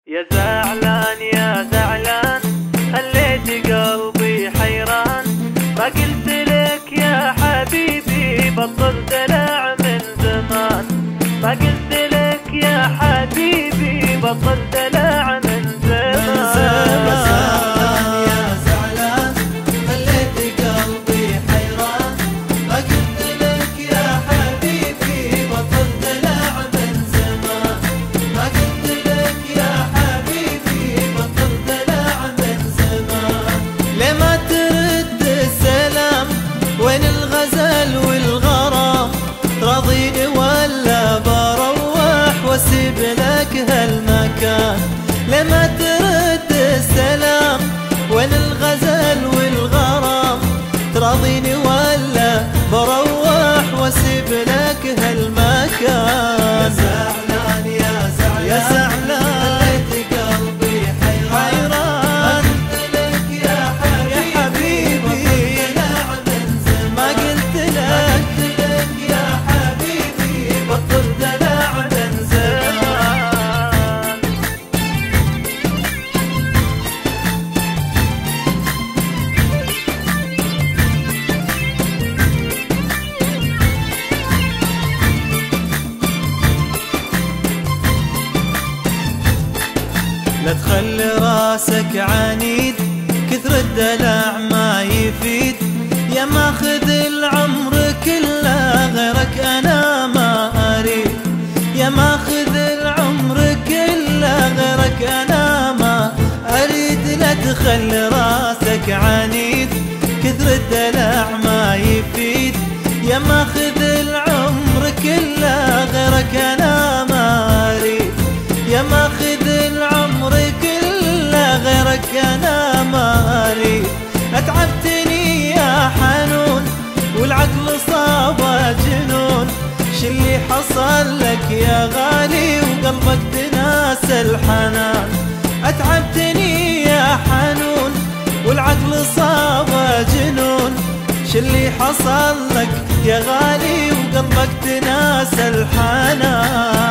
يا زعلان يا زعلان خليت قلبي حيران، ما قلت لك يا حبيبي بطل دلع من زمان، ما قلت لك يا حبيبي بطل دلع من زمان. واسيب لك هالمكان، لما ترد السلام وين الغزل والغرام، تراضيني ولا بروح واسيب لك هالمكان. يا زعلان يا زعلان يا زعلان خليت قلبي حيران، ما قلت لك يا حبيبي دلع من زمان، ما قلت لك يا حبيبي بطل دلع من زمان. لا تخلي راسك عنيد، كثر الدلع ما يفيد، يا ماخذ العمر كله غيرك انا ما اريد، يا ماخذ العمر كله غيرك انا ما اريد. لا تخلي راسك عنيد، كثر الدلع ما يفيد، يا ماخذ العمر كله غيرك انا ما اريد، يا ماخذ العمر كله غيرك انا ما اريد. اتعبتني يا حنون والعقل صابه جنون، شلي حصل لك يا غالي وقلبك تناسى الحنان. اتعبتني يا حنون والعقل صابه جنون، شلي حصل لك يا غالي وقلبك تناسى الحنان.